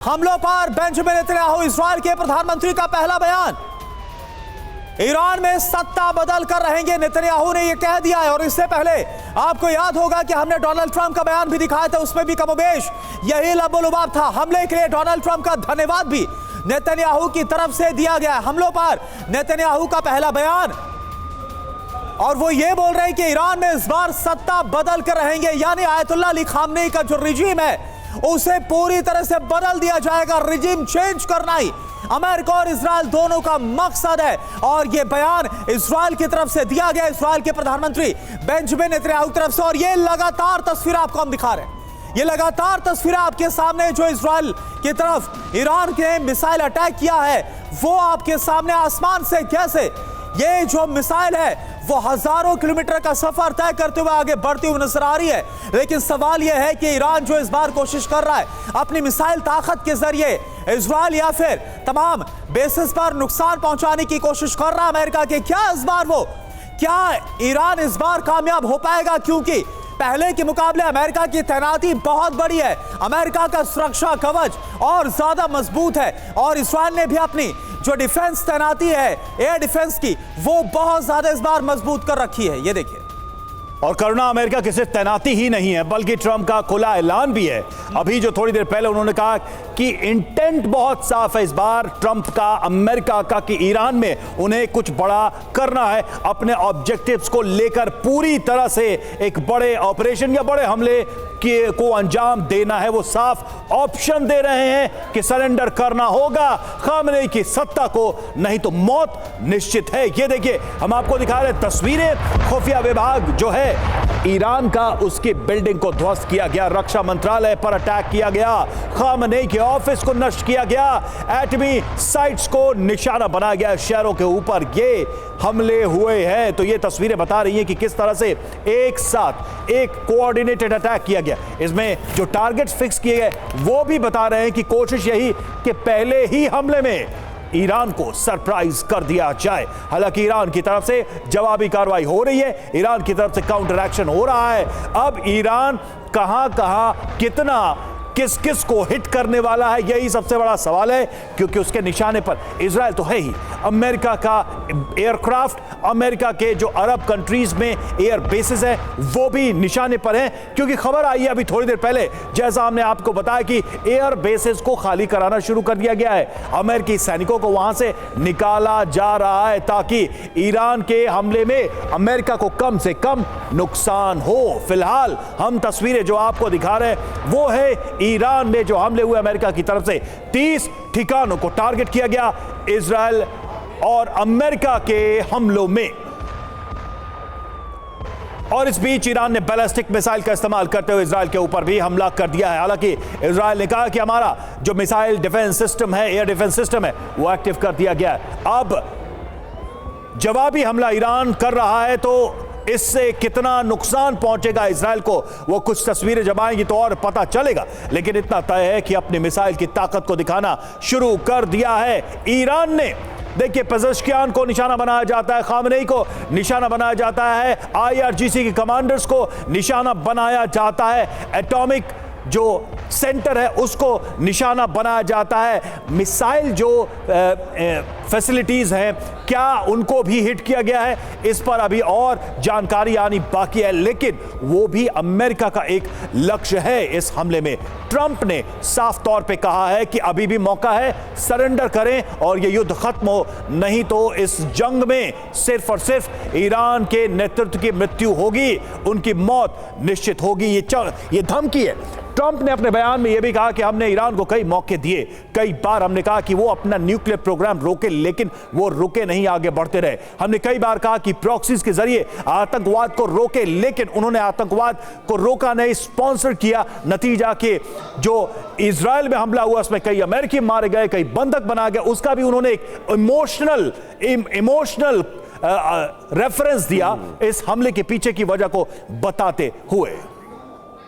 हमलों पर Benjamin Netanyahu इस्राएल के प्रधानमंत्री का पहला बयान। ईरान में सत्ता बदल कर रहेंगे, नेतन्याहू ने यह कह दिया है। और इससे पहले आपको याद होगा कि हमने डोनाल्ड ट्रंप का बयान भी दिखाया था, उसमें भी कमोबेश यही लबोलुबाब था। हमले के लिए डोनाल्ड ट्रंप का धन्यवाद भी नेतन्याहू की तरफ से दिया गया। हमलों पर नेतन्याहू का पहला बयान, और वो ये बोल रहे हैं कि ईरान में इस बार सत्ता बदल कर रहेंगे, यानी आयतुल्लाह अली खामनेई का जो रिजीम है उसे पूरी तरह से बदल दिया जाएगा। रिजीम चेंज करना ही अमेरिका और इजराइल दोनों का मकसद है। और यह बयान इजराइल की तरफ से दिया गया, इजराइल के प्रधानमंत्री बेंजामिन नेतन्याहू की तरफ से। और ये लगातार तस्वीर आपको हम दिखा रहे हैं, ये लगातार तस्वीरें आपके सामने जो इजराइल की तरफ ईरान के मिसाइल अटैक किया है वो आपके सामने आसमान से कैसे ये जो मिसाइल है वो हजारों किलोमीटर का सफर तय करते हुए आगे बढ़ती हुई नजर आ रही है। लेकिन सवाल यह है कि ईरान जो इस बार कोशिश कर रहा है अपनी मिसाइल ताकत के जरिए इजराइल या फिर तमाम बेसिस पर नुकसान पहुंचाने की कोशिश कर रहा है अमेरिका के, क्या ईरान इस बार कामयाब हो पाएगा? क्योंकि पहले के मुकाबले अमेरिका की तैनाती बहुत बड़ी है, अमेरिका का सुरक्षा कवच और ज्यादा मजबूत है। और इस्राइल ने भी अपनी जो डिफेंस तैनाती है एयर डिफेंस की वो बहुत ज्यादा इस बार मजबूत कर रखी है। ये देखिए, और करुणा अमेरिका की सिर्फ तैनाती ही नहीं है बल्कि ट्रंप का खुला ऐलान भी है। अभी जो थोड़ी देर पहले उन्होंने कहा कि इंटेंट बहुत साफ है इस बार ट्रंप का, अमेरिका का, कि ईरान में उन्हें कुछ बड़ा करना है, अपने ऑब्जेक्टिव्स को लेकर पूरी तरह से एक बड़े ऑपरेशन या बड़े हमले को अंजाम देना है। वो साफ ऑप्शन दे रहे हैं कि सरेंडर करना होगा खामनेई की सत्ता को, नहीं तो मौत निश्चित है। ये देखिए, हम आपको दिखा रहे तस्वीरें। खुफिया विभाग जो है ईरान का, उसकी बिल्डिंग को ध्वस्त किया गया, रक्षा मंत्रालय पर अटैक किया गया, खामनेई के ऑफिस को नष्ट किया गया, एटमी साइट्स को निशाना बनाया गया, शहरों के ऊपर ये हमले हुए हैं। तो ये तस्वीरें बता रही हैं कि किस तरह से एक साथ एक कोऑर्डिनेटेड अटैक किया गया। इसमें जो टारगेट्स फिक्स किए गए वो भी बता रहे हैं कि कोशिश यही कि पहले ही हमले में ईरान को सरप्राइज कर दिया जाए। हालांकि ईरान की तरफ से जवाबी कार्रवाई हो रही है, ईरान की तरफ से काउंटर एक्शन हो रहा है। अब ईरान कहां कितना किस किस को हिट करने वाला है यही सबसे बड़ा सवाल है, क्योंकि उसके निशाने पर इजराइल तो है ही, अमेरिका का एयरक्राफ्ट, अमेरिका के जो अरब कंट्रीज में एयर बेसिस है वो भी निशाने पर हैं। क्योंकि खबर आई है अभी थोड़ी देर पहले, जैसा हमने आपको बताया कि एयर बेसिस को खाली कराना शुरू कर दिया गया है, अमेरिकी सैनिकों को वहां से निकाला जा रहा है ताकि ईरान के हमले में अमेरिका को कम से कम नुकसान हो। फिलहाल हम तस्वीरें जो आपको दिखा रहे हैं वो है ईरान में जो हमले हुए अमेरिका की तरफ से 30 ठिकानों को टारगेट किया गया इजराइल और अमेरिका के हमलों में। और इस बीच ईरान ने बैलिस्टिक मिसाइल का इस्तेमाल करते हुए इजराइल के ऊपर भी हमला कर दिया है। हालांकि इजराइल ने कहा कि हमारा जो मिसाइल डिफेंस सिस्टम है, एयर डिफेंस सिस्टम है, वो एक्टिव कर दिया गया है। अब जवाबी हमला ईरान कर रहा है तो इससे कितना नुकसान पहुंचेगा इजराइल को, वो कुछ तस्वीरें जब आएंगी तो और पता चलेगा। लेकिन इतना तय है कि अपनी मिसाइल की ताकत को दिखाना शुरू कर दिया है ईरान ने। देखिए, पेज़ेश्कियान को निशाना बनाया जाता है, खामनेई को निशाना बनाया जाता है, IRGC के कमांडर्स को निशाना बनाया जाता है, एटॉमिक जो सेंटर है उसको निशाना बनाया जाता है। मिसाइल जो फैसिलिटीज हैं क्या उनको भी हिट किया गया है, इस पर अभी और जानकारी आनी बाकी है। लेकिन वो भी अमेरिका का एक लक्ष्य है इस हमले में। ट्रंप ने साफ तौर पे कहा है कि अभी भी मौका है, सरेंडर करें और ये युद्ध खत्म हो, नहीं तो इस जंग में सिर्फ और सिर्फ ईरान के नेतृत्व की मृत्यु होगी, उनकी मौत निश्चित होगी। ये धमकी है। ट्रंप ने अपने बयान में यह भी कहा कि हमने ईरान को कई मौके दिए, कई बार हमने कहा कि वो अपना न्यूक्लियर प्रोग्राम रोके, लेकिन वो रुके नहीं, आगे बढ़ते रहे। हमने कई बार कहा कि प्रॉक्सीज के जरिए आतंकवाद को रोके, लेकिन उन्होंने आतंकवाद को रोका नहीं, स्पॉन्सर किया। नतीजा के जो इजराइल में हमला हुआ उसमें कई अमेरिकी मारे गए, कई बंधक बनाए गए, उसका भी उन्होंने एक इमोशनल रेफरेंस दिया इस हमले के पीछे की वजह को बताते हुए।